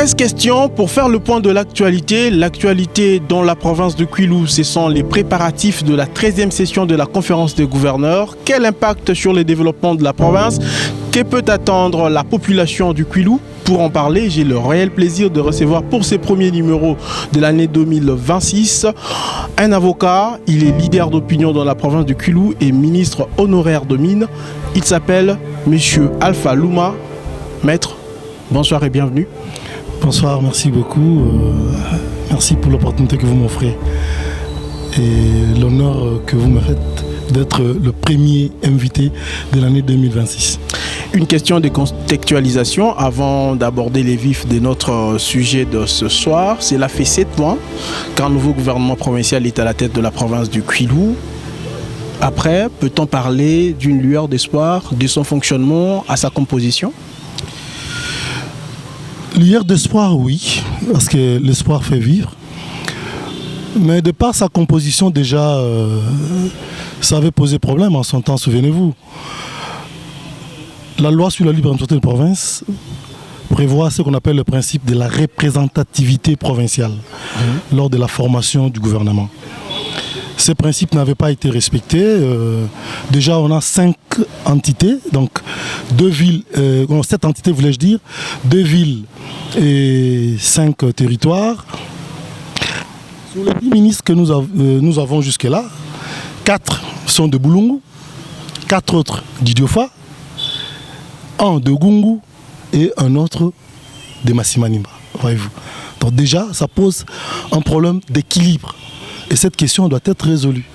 13 questions pour faire le point de l'actualité. L'actualité dans la province de Kwilu, ce sont les préparatifs de la 13e session de la conférence des gouverneurs. Quel impact sur le développement de la province? Que peut attendre la population du Kwilu? Pour en parler, j'ai le réel plaisir de recevoir pour ces premiers numéros de l'année 2026 un avocat. Il est leader d'opinion dans la province du Kwilu et ministre honoraire de mines. Il s'appelle Monsieur Alpha Louma. Maître, bonsoir et bienvenue. Bonsoir, merci beaucoup. Merci pour l'opportunité que vous m'offrez et l'honneur que vous me faites d'être le premier invité de l'année 2026. Une question de contextualisation avant d'aborder les vifs de notre sujet de ce soir. Cela fait 7 mois qu'un nouveau gouvernement provincial est à la tête de la province du Kwilu. Après, peut-on parler d'une lueur d'espoir de son fonctionnement à sa composition? Lueur d'espoir, oui, parce que l'espoir fait vivre. Mais de par sa composition, déjà, ça avait posé problème en son temps, souvenez-vous. La loi sur la libre administration de province prévoit ce qu'on appelle le principe de la représentativité provinciale lors de la formation du gouvernement. Ces principes n'avaient pas été respectés. Déjà, on a 5 entités, donc 2 villes, 7 entités voulais-je dire, 2 villes et 5 territoires. Sur les 10 ministres que nous avons jusque-là, 4 sont de Boulungu, 4 autres d'Idiofa, 1 de Gungu et un autre de Massimanimba, voyez-vous. Donc déjà, ça pose un problème d'équilibre. Et cette question doit être résolue.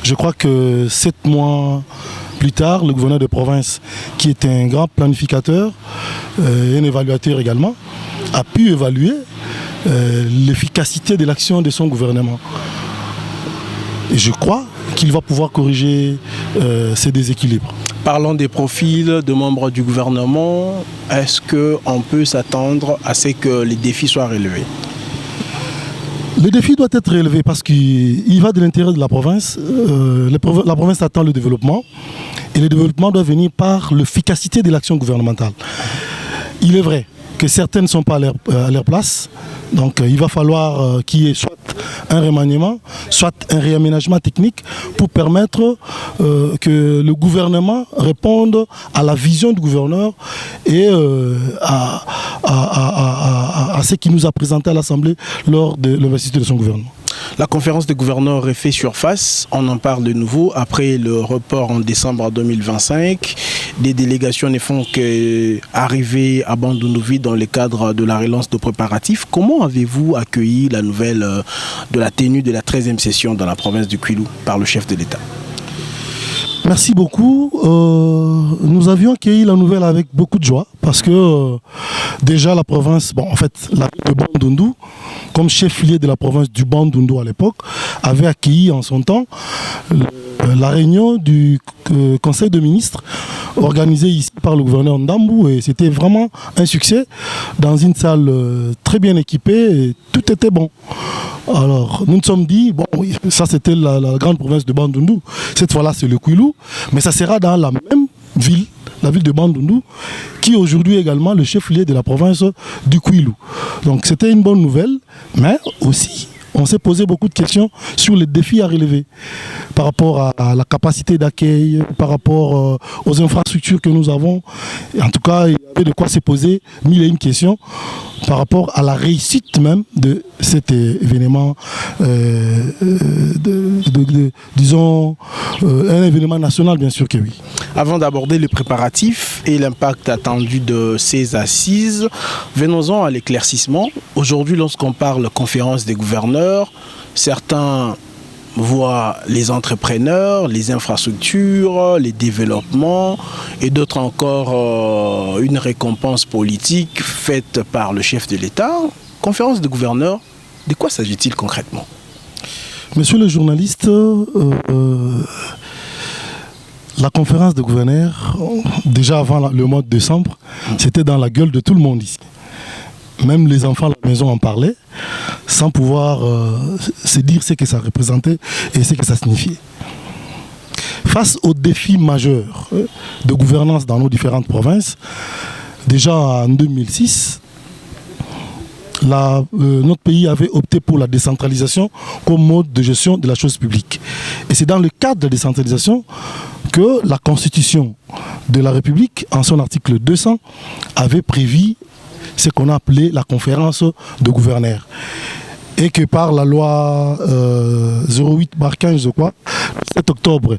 Je crois que 7 mois plus tard, le gouverneur de province, qui est un grand planificateur et un évaluateur également, a pu évaluer l'efficacité de l'action de son gouvernement. Et je crois qu'il va pouvoir corriger ces déséquilibres. Parlons des profils de membres du gouvernement. Est-ce qu'on peut s'attendre à ce que les défis soient relevés? Le défi doit être relevé parce qu'il va de l'intérieur de la province. La province attend le développement et le développement doit venir par l'efficacité de l'action gouvernementale. Il est vrai que certaines ne sont pas à leur place. Donc il va falloir qu'il y ait soit un remaniement, soit un réaménagement technique pour permettre que le gouvernement réponde à la vision du gouverneur et à ce qu'il nous a présenté à l'Assemblée lors de l'investiture de son gouvernement. La conférence des gouverneurs refait surface, on en parle de nouveau après le report en décembre 2025. Des délégations ne font qu'arriver à Bandunduvi dans le cadre de la relance de préparatifs. Comment avez-vous accueilli la nouvelle de la tenue de la 13e session dans la province du Kwilu par le chef de l'État? Merci beaucoup. Nous avions accueilli la nouvelle avec beaucoup de joie parce que déjà la province, la ville de Bandundu, comme chef-lieu de la province du Bandundu à l'époque, avait accueilli en son temps la réunion du conseil de ministres organisée ici par le gouverneur Ndambu et c'était vraiment un succès dans une salle très bien équipée et tout était bon. Alors nous nous sommes dit, bon oui, ça c'était la grande province de Bandundu, cette fois-là c'est le Kwilu, mais ça sera dans la même ville, la ville de Bandundu, qui est aujourd'hui également le chef-lieu de la province du Kwilu. Donc c'était une bonne nouvelle, mais aussi on s'est posé beaucoup de questions sur les défis à relever par rapport à la capacité d'accueil, par rapport aux infrastructures que nous avons. Et en tout cas, il y avait de quoi se poser mille et une questions par rapport à la réussite même de cet événement, disons, un événement national, bien sûr que oui. Avant d'aborder les préparatifs et l'impact attendu de ces assises, venons-en à l'éclaircissement. Aujourd'hui, lorsqu'on parle conférence des gouverneurs, certains voient les entrepreneurs, les infrastructures, les développements et d'autres encore une récompense politique faite par le chef de l'État. Conférence des gouverneurs, de quoi s'agit-il concrètement? Monsieur le journaliste, la conférence des gouverneurs, déjà avant le mois de décembre, c'était dans la gueule de tout le monde ici. Même les enfants à la maison en parlaient, sans pouvoir se dire ce que ça représentait et ce que ça signifiait. Face aux défis majeurs de gouvernance dans nos différentes provinces, déjà en 2006, notre pays avait opté pour la décentralisation comme mode de gestion de la chose publique. Et c'est dans le cadre de la décentralisation que la Constitution de la République, en son article 200, avait prévu ce qu'on a appelé la conférence de gouverneurs. Et que par la loi 08/15, je crois, le 7 octobre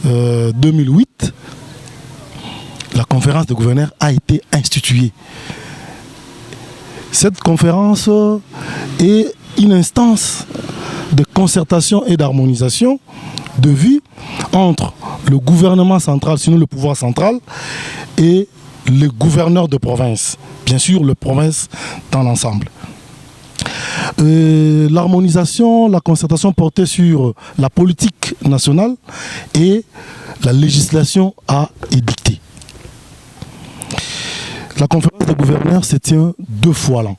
2008, la conférence de gouverneurs a été instituée. Cette conférence est une instance de concertation et d'harmonisation de vues entre le gouvernement central, sinon le pouvoir central, et les gouverneurs de province. Bien sûr, le province dans l'ensemble. L'harmonisation, la concertation portait sur la politique nationale et la législation à édicter. La conférence des gouverneurs se tient 2 fois l'an.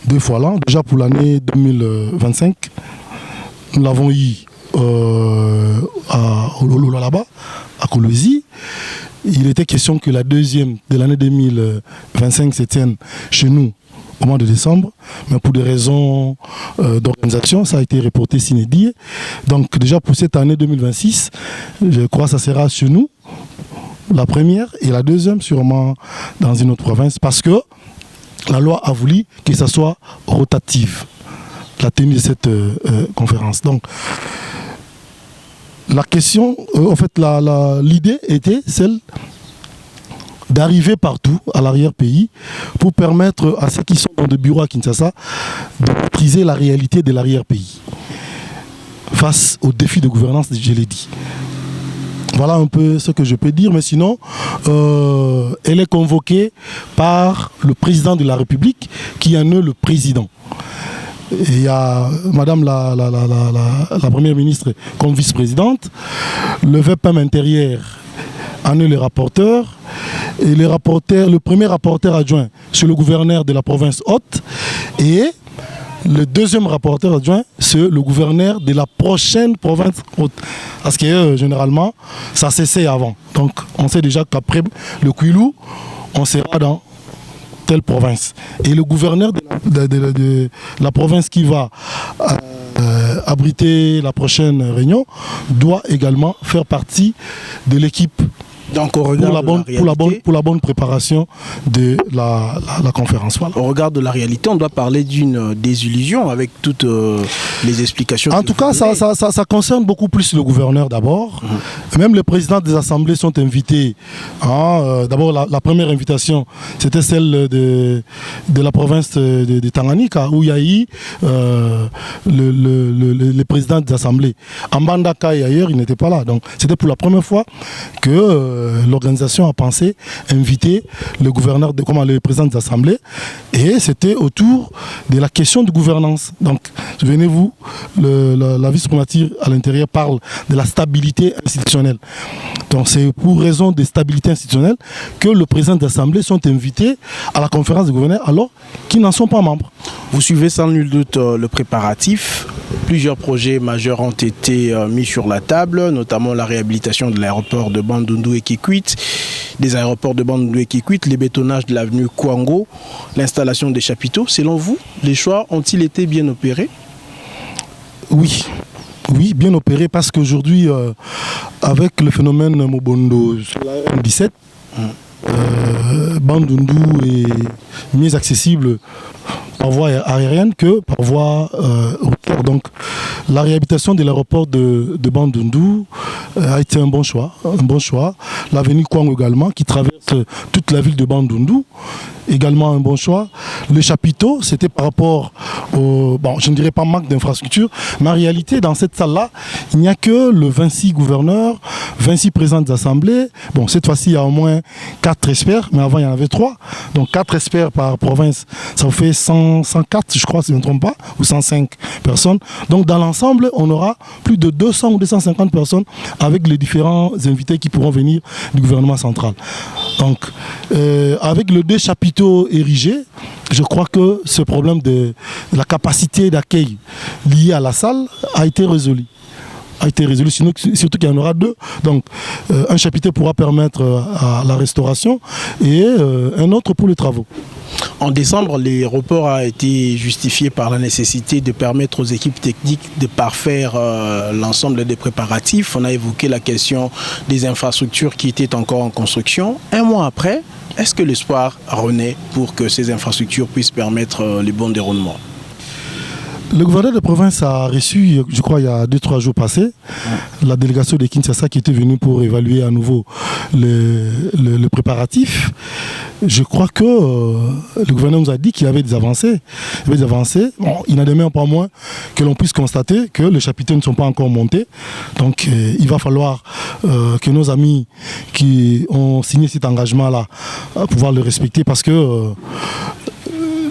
2 fois l'an, déjà pour l'année 2025, nous l'avons eu à Ololo là-bas, à Kolwezi. Il était question que la deuxième de l'année 2025 se tienne chez nous au mois de décembre, mais pour des raisons d'organisation, ça a été reporté sine die. Donc déjà pour cette année 2026, je crois que ça sera chez nous, la première, et la deuxième sûrement dans une autre province, parce que la loi a voulu que ça soit rotative, la tenue de cette conférence. Donc la question, en fait, l'idée était celle d'arriver partout à l'arrière-pays pour permettre à ceux qui sont dans le bureau à Kinshasa de maîtriser la réalité de l'arrière-pays face aux défis de gouvernance, je l'ai dit. Voilà un peu ce que je peux dire, mais sinon, elle est convoquée par le président de la République qui en est le président. Et il y a Madame la Première ministre comme vice-présidente, le VPM intérieur en est le rapporteur, et le premier rapporteur adjoint, c'est le gouverneur de la province haute, et le deuxième rapporteur adjoint, c'est le gouverneur de la prochaine province haute. Parce que généralement, ça cessait avant. Donc on sait déjà qu'après le Kwilu, on sera dans telle province. Et le gouverneur de la province qui va abriter la prochaine réunion doit également faire partie de l'équipe. Donc, au regard pour la bonne préparation de la conférence. Voilà. Au regard de la réalité, on doit parler d'une désillusion avec toutes les explications. En tout cas, ça concerne beaucoup plus le gouverneur d'abord. Même les présidents des assemblées sont invités. D'abord, la première invitation, c'était celle de la province de Tanganyika, où il y a eu les présidents des assemblées. En Mbandaka et ailleurs, ils n'étaient pas là. Donc, c'était pour la première fois que l'organisation a pensé inviter le gouverneur, le président des assemblées, et c'était autour de la question de gouvernance. Donc, souvenez-vous, la vice-primature à l'intérieur parle de la stabilité institutionnelle. Donc, c'est pour raison de stabilité institutionnelle que le président des assemblées sont invités à la conférence des gouverneurs alors qu'ils n'en sont pas membres. Vous suivez sans nul doute le préparatif. Plusieurs projets majeurs ont été mis sur la table, notamment la réhabilitation de l'aéroport de Bandundu et Kikwit, des aéroports de Bandundu et Kikwit, les bétonnages de l'avenue Kwango, l'installation des chapiteaux. Selon vous, les choix ont-ils été bien opérés? Oui. Oui, bien opérés, parce qu'aujourd'hui, avec le phénomène Mobondo sur la M17, Bandundu est mieux accessible par voie aérienne que par voie routière. Donc la réhabilitation de l'aéroport de Bandundu a été un bon choix. L'avenue Kwango également, qui traverse toute la ville de Bandundu, également un bon choix. Le chapiteau, c'était par rapport au, je ne dirais pas manque d'infrastructure, mais en réalité, dans cette salle-là, il n'y a que le 26 gouverneurs, 26 présidents des assemblées. Bon, cette fois-ci, il y a au moins 4 experts, mais avant, il y en avait 3. Donc 4 experts par province, ça vous fait 104, je crois, si je ne me trompe pas, ou 105 personnes. Donc dans l'ensemble, on aura plus de 200 ou 250 personnes avec les différents invités qui pourront venir du gouvernement central. Donc, avec le 2 chapiteaux érigés, je crois que ce problème de la capacité d'accueil liée à la salle a été résolu. Surtout qu'il y en aura 2. Donc, un chapiteau pourra permettre à la restauration et un autre pour les travaux. En décembre, l'aéroport a été justifié par la nécessité de permettre aux équipes techniques de parfaire l'ensemble des préparatifs. On a évoqué la question des infrastructures qui étaient encore en construction. Un mois après, est-ce que l'espoir renaît pour que ces infrastructures puissent permettre le bon déroulement? Le gouverneur de province a reçu, je crois, il y a 2-3 jours passés, la délégation de Kinshasa qui était venue pour évaluer à nouveau le préparatif. Je crois que le gouverneur nous a dit qu'il y avait des avancées. Bon, il n'en demeure pas moins que l'on puisse constater que les chapiteaux ne sont pas encore montés. Donc il va falloir que nos amis qui ont signé cet engagement-là pouvoir le respecter parce que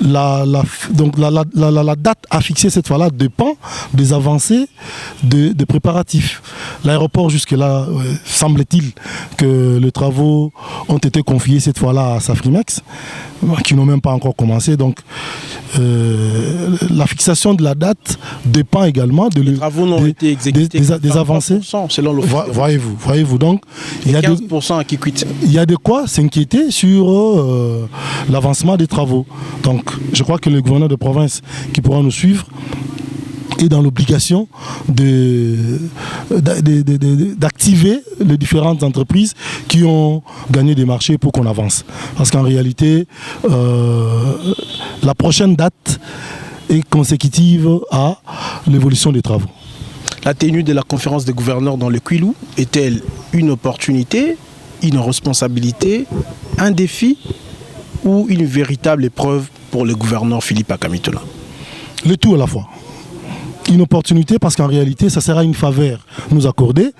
la date à fixer cette fois-là dépend des avancées de préparatifs. L'aéroport jusque-là, semble-t-il que les travaux ont été confiés cette fois-là à Safrimex, qui n'ont même pas encore commencé. Donc la fixation de la date dépend également les travaux n'ont été exécutés des avancées. Selon le voyez-vous. Donc il y a 15% qui quittent. Il y a de quoi s'inquiéter sur l'avancement des travaux. Donc je crois que le gouverneur de province qui pourra nous suivre est dans l'obligation d'activer les différentes entreprises qui ont gagné des marchés pour qu'on avance. Parce qu'en réalité, la prochaine date est consécutive à l'évolution des travaux. La tenue de la conférence des gouverneurs dans le Kwilu est-elle une opportunité, une responsabilité, un défi ou une véritable épreuve pour le gouverneur Philippe Akamitola? Le tout à la fois. Une opportunité parce qu'en réalité, ça sera une faveur nous accorder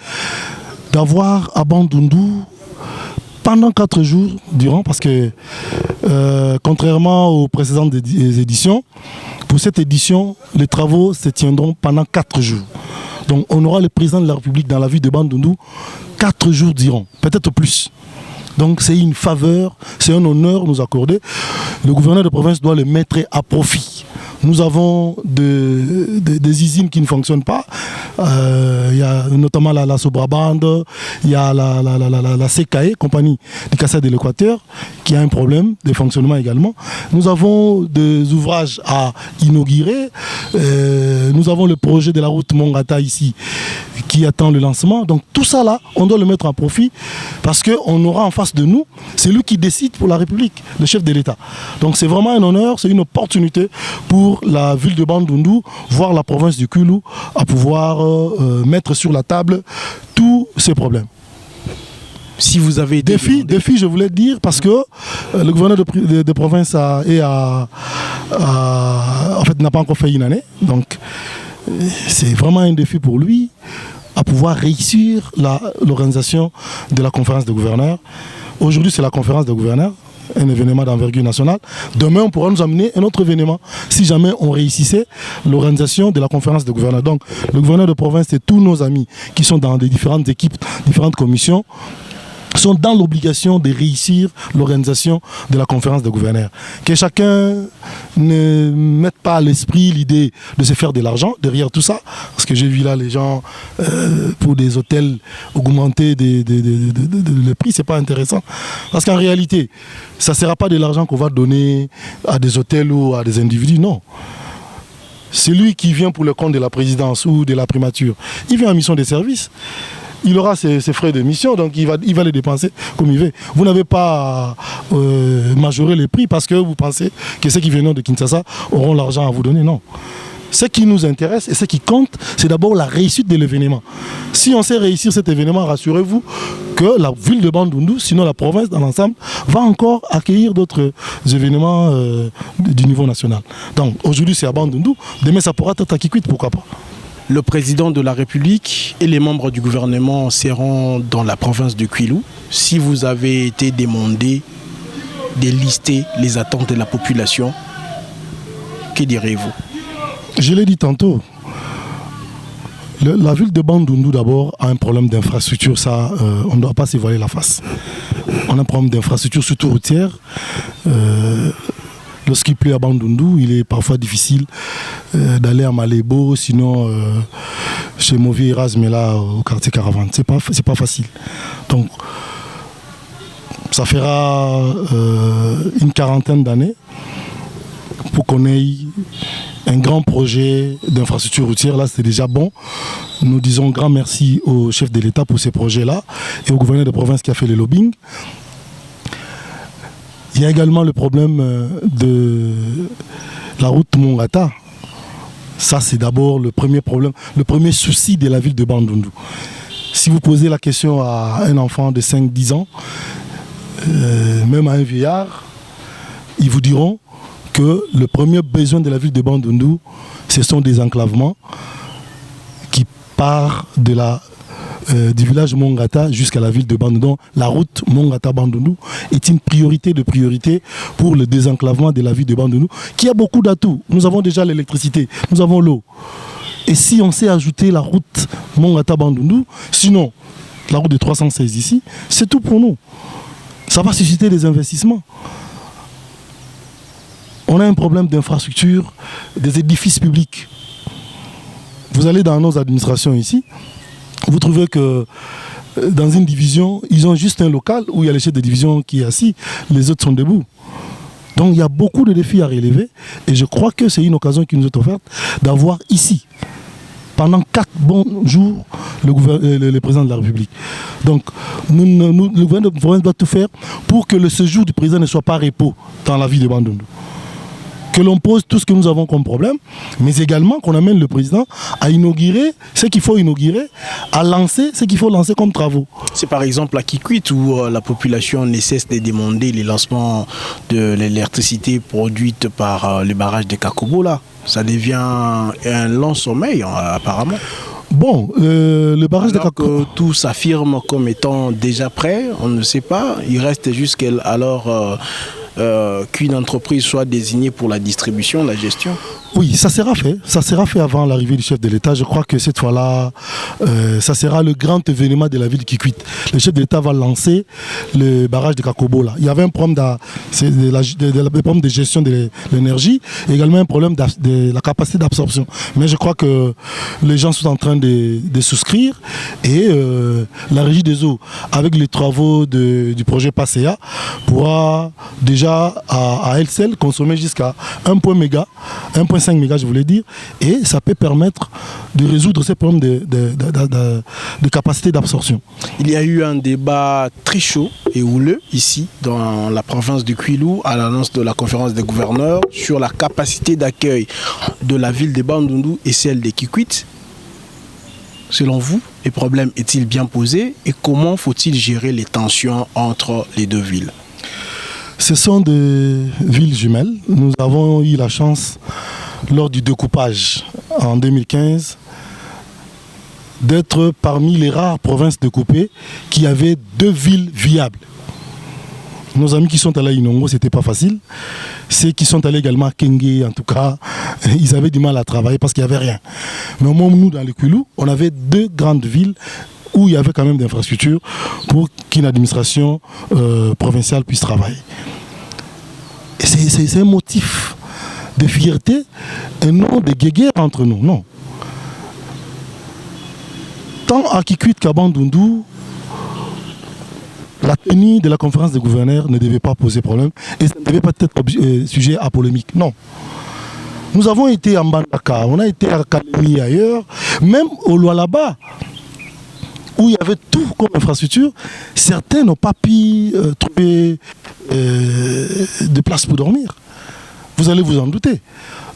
d'avoir à Bandundu pendant 4 jours durant, parce que contrairement aux précédentes éditions, pour cette édition, les travaux se tiendront pendant 4 jours. Donc on aura le président de la République dans la ville de Bandundu 4 jours durant, peut-être plus. Donc c'est une faveur, c'est un honneur nous accorder. Le gouverneur de province doit le mettre à profit. Nous avons des usines qui ne fonctionnent pas. Il y a notamment la Sobraband, il y a la CKE, compagnie du Cassa de l'Équateur, qui a un problème de fonctionnement également. Nous avons des ouvrages à inaugurer. Nous avons le projet de la route Mongata ici, qui attend le lancement. Donc tout ça là, on doit le mettre à profit parce qu'on aura en face de nous celui qui décide pour la République, le chef de l'État. Donc c'est vraiment un honneur, c'est une opportunité pour la ville de Bandundu, voire la province du Kwilu, à pouvoir mettre sur la table tous ces problèmes. Si vous avez défi, je voulais dire, parce que le gouverneur de province en fait, n'a pas encore fait une année. Donc c'est vraiment un défi pour lui à pouvoir réussir l'organisation de la conférence de gouverneurs. Aujourd'hui, c'est la conférence de gouverneurs, un événement d'envergure nationale. Demain, on pourra nous amener un autre événement si jamais on réussissait l'organisation de la conférence de gouverneurs. Donc, le gouverneur de province et tous nos amis qui sont dans des différentes équipes, différentes commissions, sont dans l'obligation de réussir l'organisation de la conférence de gouverneurs. Que chacun ne mette pas à l'esprit l'idée de se faire de l'argent derrière tout ça, parce que j'ai vu là les gens pour des hôtels augmenter le prix, c'est pas intéressant. Parce qu'en réalité, ça ne sera pas de l'argent qu'on va donner à des hôtels ou à des individus, non. Celui qui vient pour le compte de la présidence ou de la primature, il vient en mission de service. Il aura ses frais de mission, donc il va les dépenser comme il veut. Vous n'avez pas majoré les prix parce que vous pensez que ceux qui viennent de Kinshasa auront l'argent à vous donner. Non. Ce qui nous intéresse et ce qui compte, c'est d'abord la réussite de l'événement. Si on sait réussir cet événement, rassurez-vous que la ville de Bandundu, sinon la province dans l'ensemble, va encore accueillir d'autres événements du niveau national. Donc aujourd'hui c'est à Bandundu, demain ça pourra être à Kikwit, pourquoi pas. Le président de la République et les membres du gouvernement seront dans la province de Kwilu. Si vous avez été demandé de lister les attentes de la population, que direz-vous? Je l'ai dit tantôt. La ville de Bandundu d'abord a un problème d'infrastructure, ça on ne doit pas se voiler la face. On a un problème d'infrastructure, surtout routière. Lorsqu'il pleut à Bandundu, il est parfois difficile d'aller à Malébo, sinon chez Movi Erasme, là au quartier Caravane. C'est pas facile. Donc, Ça fera une quarantaine d'années pour qu'on ait un grand projet d'infrastructure routière. Là, c'est déjà bon. Nous disons grand merci au chef de l'État pour ces projets-là et au gouverneur de province qui a fait le lobbying. Il y a également le problème de la route Mongata. Ça, c'est d'abord le premier problème, le premier souci de la ville de Bandundu. Si vous posez la question à un enfant de 5-10 ans, même à un vieillard, ils vous diront que le premier besoin de la ville de Bandundu, ce sont des enclavements qui partent du village Mongata jusqu'à la ville de Bandundu. La route Mongata-Bandundu est une priorité de priorité pour le désenclavement de la ville de Bandundu, qui a beaucoup d'atouts. Nous avons déjà l'électricité, nous avons l'eau. Et si on sait ajouter la route Mongata-Bandundu, sinon la route de 316 ici, c'est tout pour nous. Ça va susciter des investissements. On a un problème d'infrastructure, des édifices publics. Vous allez dans nos administrations ici, vous trouvez que dans une division, ils ont juste un local où il y a le chef de division qui est assis, les autres sont debout. Donc il y a beaucoup de défis à relever et je crois que c'est une occasion qui nous est offerte d'avoir ici, pendant 4 bons jours, le président de la République. Donc le gouvernement de province doit tout faire pour que le séjour du président ne soit pas repos dans la ville de Bandundu. Que l'on pose tout ce que nous avons comme problème, mais également qu'on amène le président à inaugurer ce qu'il faut inaugurer, à lancer ce qu'il faut lancer comme travaux. C'est par exemple à Kikwit où la population ne cesse de demander les lancements de l'électricité produite par le barrage de Kakobo là. Ça devient un long sommeil apparemment. Bon, le barrage de Kakobo... tout s'affirme comme étant déjà prêt, on ne sait pas. Il reste jusqu'à alors... qu'une entreprise soit désignée pour la distribution, la gestion? Oui, ça sera fait. Ça sera fait avant l'arrivée du chef de l'État. Je crois que cette fois-là, ça sera le grand événement de la ville de Kikwit. Le chef de l'État va lancer le barrage de Kakobo. Là. Il y avait un problème de gestion de l'énergie, et également un problème de la capacité d'absorption. Mais je crois que les gens sont en train de souscrire et la régie des eaux, avec les travaux du projet PASEA, pourra déjà à elle seule consommer jusqu'à 1,5 mégas, je voulais dire, et ça peut permettre de résoudre ces problèmes de capacité d'absorption. Il y a eu un débat très chaud et houleux ici dans la province du Kwilu à l'annonce de la conférence des gouverneurs sur la capacité d'accueil de la ville de Bandundu et celle de Kikwit. Selon vous, le problème est-il bien posé et comment faut-il gérer les tensions entre les deux villes? Ce sont des villes jumelles. Nous avons eu la chance, lors du découpage en 2015, d'être parmi les rares provinces découpées qui avaient 2 villes viables. Nos amis qui sont allés à Inongo, ce n'était pas facile. Ceux qui sont allés également à Kenge, en tout cas, ils avaient du mal à travailler parce qu'il n'y avait rien. Mais au moment où nous, dans le Kwilu, on avait 2 grandes villes où il y avait quand même d'infrastructures pour qu'une administration provinciale puisse travailler. C'est un motif de fierté et non de guéguerre entre nous, non. Tant à Kikwit qu'à Bandundu, la tenue de la conférence des gouverneurs ne devait pas poser problème et ça ne devait pas être sujet à polémique, non. Nous avons été à Mbandaka, on a été à Kalemi ailleurs, même au Lualaba, où il y avait tout comme infrastructure, certains n'ont pas pu trouver de place pour dormir. Vous allez vous en douter.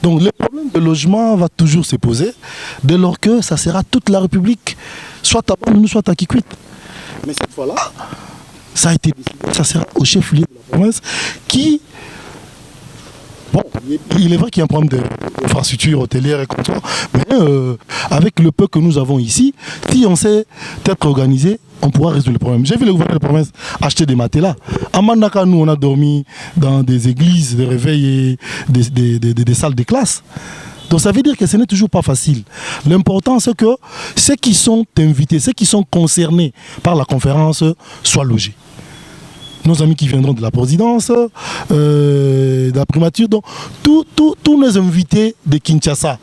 Donc le problème de logement va toujours se poser dès lors que ça sera toute la République, soit à Bandundu, soit à Kikwit. Mais cette fois-là, ça a été décidé, ça sera au chef-lieu de la province qui... Bon, il est vrai qu'il y a un problème d'infrastructure hôtelière et comptoir, mais avec le peu que nous avons ici, si on sait être organisé, on pourra résoudre le problème. J'ai vu le gouverneur de province acheter des matelas. À Mandaka, nous, on a dormi dans des églises, des réveils et des salles de classe. Donc ça veut dire que ce n'est toujours pas facile. L'important, c'est que ceux qui sont invités, ceux qui sont concernés par la conférence soient logés. Nos amis qui viendront de la présidence, de la primature, donc tous nos invités de Kinshasa,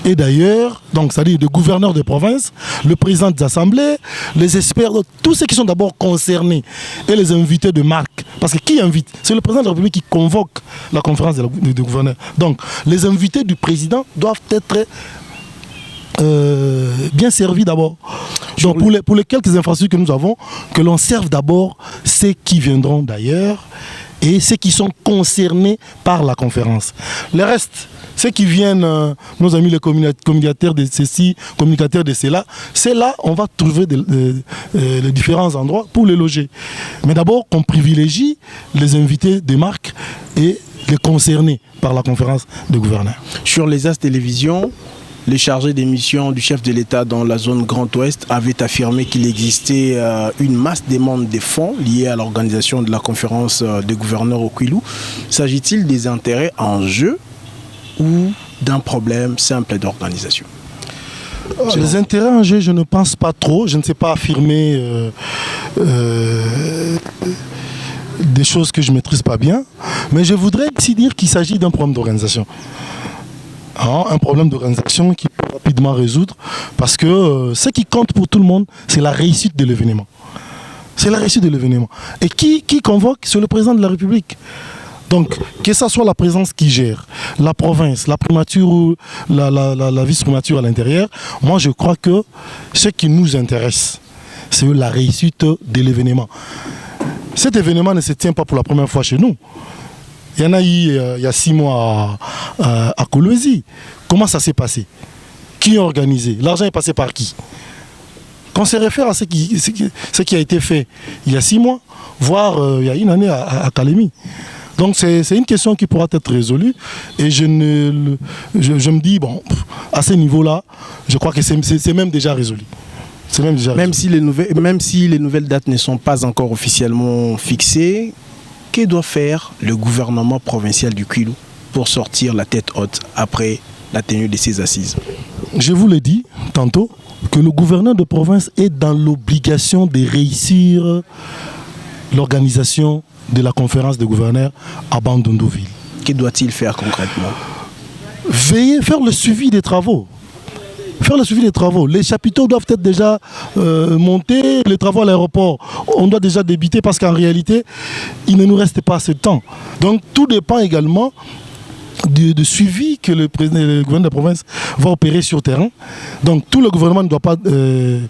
Et d'ailleurs, donc c'est-à-dire le gouverneur de province, le président des assemblées, les experts, tous ceux qui sont d'abord concernés et les invités de marque. Parce que qui invite? C'est le président de la République qui convoque la conférence des gouverneurs. Donc les invités du président doivent être bien servis d'abord. Donc pour les quelques infrastructures que nous avons, que l'on serve d'abord ceux qui viendront d'ailleurs et ceux qui sont concernés par la conférence. Le reste, ceux qui viennent, nos amis les communicateurs de ceci, communicateurs de cela, c'est là on va trouver les différents endroits pour les loger. Mais d'abord, qu'on privilégie les invités des marques et les concernés par la conférence des gouverneurs. Sur les As Télévision, les chargés des missions du chef de l'État dans la zone Grand Ouest avaient affirmé qu'il existait une masse demande des fonds liés à l'organisation de la conférence des gouverneurs au Kwilu. S'agit-il des intérêts en jeu ou d'un problème simple d'organisation? Les intérêts en jeu, je ne pense pas trop. Je ne sais pas affirmer des choses que je ne maîtrise pas bien. Mais je voudrais ici dire qu'il s'agit d'un problème d'organisation. Un problème d'organisation qui peut rapidement résoudre parce que ce qui compte pour tout le monde, c'est la réussite de l'événement. C'est la réussite de l'événement. Et qui convoque? C'est le président de la République. Donc, que ce soit la présence qui gère, la province, la primature ou la vice-primature à l'intérieur, moi je crois que ce qui nous intéresse, c'est la réussite de l'événement. Cet événement ne se tient pas pour la première fois chez nous. Il y en a eu il y a 6 mois à Kolwezi. Comment ça s'est passé? Qui a organisé? L'argent est passé par qui? Qu'on se réfère à ce qui a été fait il y a 6 mois, voire il y a une année à Kalemi. Donc c'est une question qui pourra être résolue et je me dis, bon, à ce niveau-là, je crois que c'est même déjà résolu. Même si les nouvelles dates ne sont pas encore officiellement fixées, que doit faire le gouvernement provincial du Kwilu pour sortir la tête haute après la tenue de ces assises? Je vous l'ai dit tantôt, que le gouverneur de province est dans l'obligation de réussir l'organisation de la conférence des gouverneurs à Bandundu-Ville. Que doit-il faire concrètement? Veiller, faire le suivi des travaux. Faire le suivi des travaux. Les chapiteaux doivent être déjà montés, les travaux à l'aéroport, on doit déjà débuter parce qu'en réalité, il ne nous reste pas assez de temps. Donc tout dépend également de suivi que le gouverneur de la province va opérer sur terrain. Donc tout le gouvernement ne doit pas, les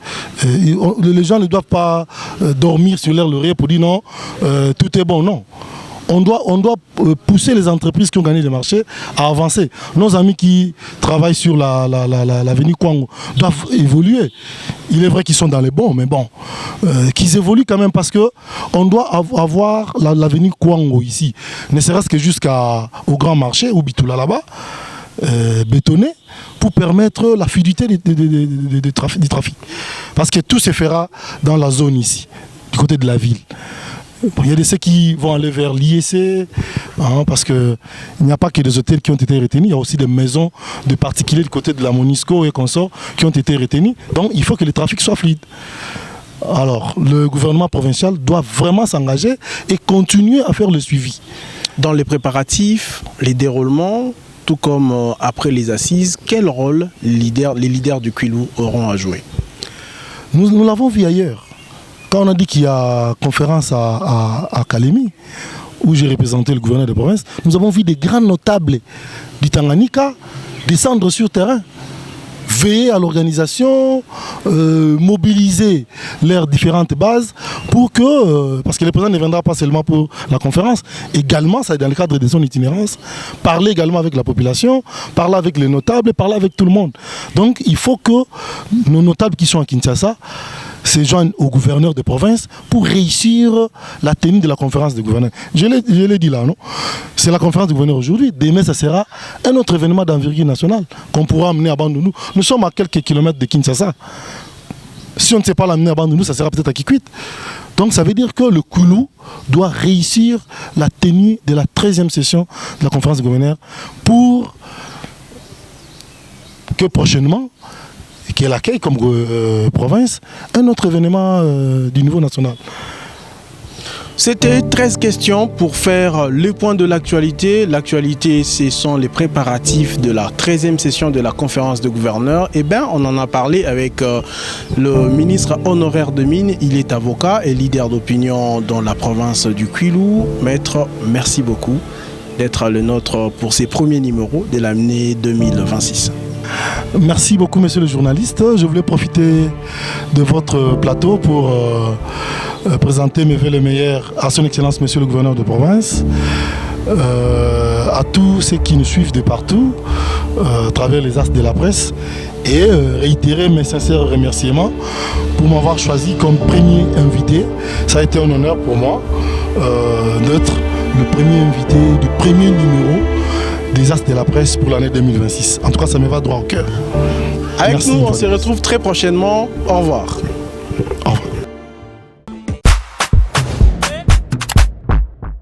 gens ne doivent pas dormir sur leur laurier pour dire non, tout est bon, non. On doit pousser les entreprises qui ont gagné des marchés à avancer. Nos amis qui travaillent sur l'avenue Kwango doivent évoluer. Il est vrai qu'ils sont dans les bons, mais bon, qu'ils évoluent quand même parce qu'on doit avoir l'avenue Kwango ici, ne serait-ce que jusqu'au grand marché, au Bitoula là-bas, bétonné, pour permettre la fluidité du trafic. Parce que tout se fera dans la zone ici, du côté de la ville. Il y a de ceux qui vont aller vers l'IEC, parce qu'il n'y a pas que des hôtels qui ont été retenus, il y a aussi des maisons de particuliers du côté de la Monisco et consorts qui ont été retenus. Donc il faut que le trafic soit fluide. Alors le gouvernement provincial doit vraiment s'engager et continuer à faire le suivi. Dans les préparatifs, les déroulements, tout comme après les assises, quel rôle les leaders du Kwilu auront à jouer? Nous l'avons vu ailleurs. Quand on a dit qu'il y a conférence à Kalemi, où j'ai représenté le gouverneur de province, nous avons vu des grands notables du Tanganyika descendre sur terrain, veiller à l'organisation, mobiliser leurs différentes bases pour que, parce que le président ne viendra pas seulement pour la conférence, également, ça est dans le cadre de son itinérance, parler également avec la population, parler avec les notables, parler avec tout le monde. Donc il faut que nos notables qui sont à Kinshasa se joignent au gouverneur de province pour réussir la tenue de la conférence des gouverneurs. Je l'ai dit là, non? C'est la conférence des gouverneurs aujourd'hui. Demain, ça sera un autre événement d'envergure nationale qu'on pourra amener à Bandundu. Nous sommes à quelques kilomètres de Kinshasa. Si on ne sait pas l'amener à Bandundu, ça sera peut-être à Kikwit. Donc ça veut dire que le Kwilu doit réussir la tenue de la 13e session de la conférence des gouverneurs pour que prochainement, qu'elle accueille comme province un autre événement du niveau national. C'était 13 questions pour faire le point de l'actualité. L'actualité, ce sont les préparatifs de la 13e session de la conférence de gouverneurs. Eh bien, on en a parlé avec le ministre honoraire de Mines. Il est avocat et leader d'opinion dans la province du Kwilu. Maître, merci beaucoup d'être le nôtre pour ces premiers numéros de l'année 2026. Merci beaucoup, monsieur le journaliste. Je voulais profiter de votre plateau pour présenter mes vœux les meilleurs à son excellence, monsieur le gouverneur de province, à tous ceux qui nous suivent de partout, à travers les astres de la presse, et réitérer mes sincères remerciements pour m'avoir choisi comme premier invité. Ça a été un honneur pour moi d'être le premier invité du premier numéro des Astres de la presse pour l'année 2026. En tout cas, ça me va droit au cœur. Avec Merci, nous, on se retrouve très prochainement. Au revoir.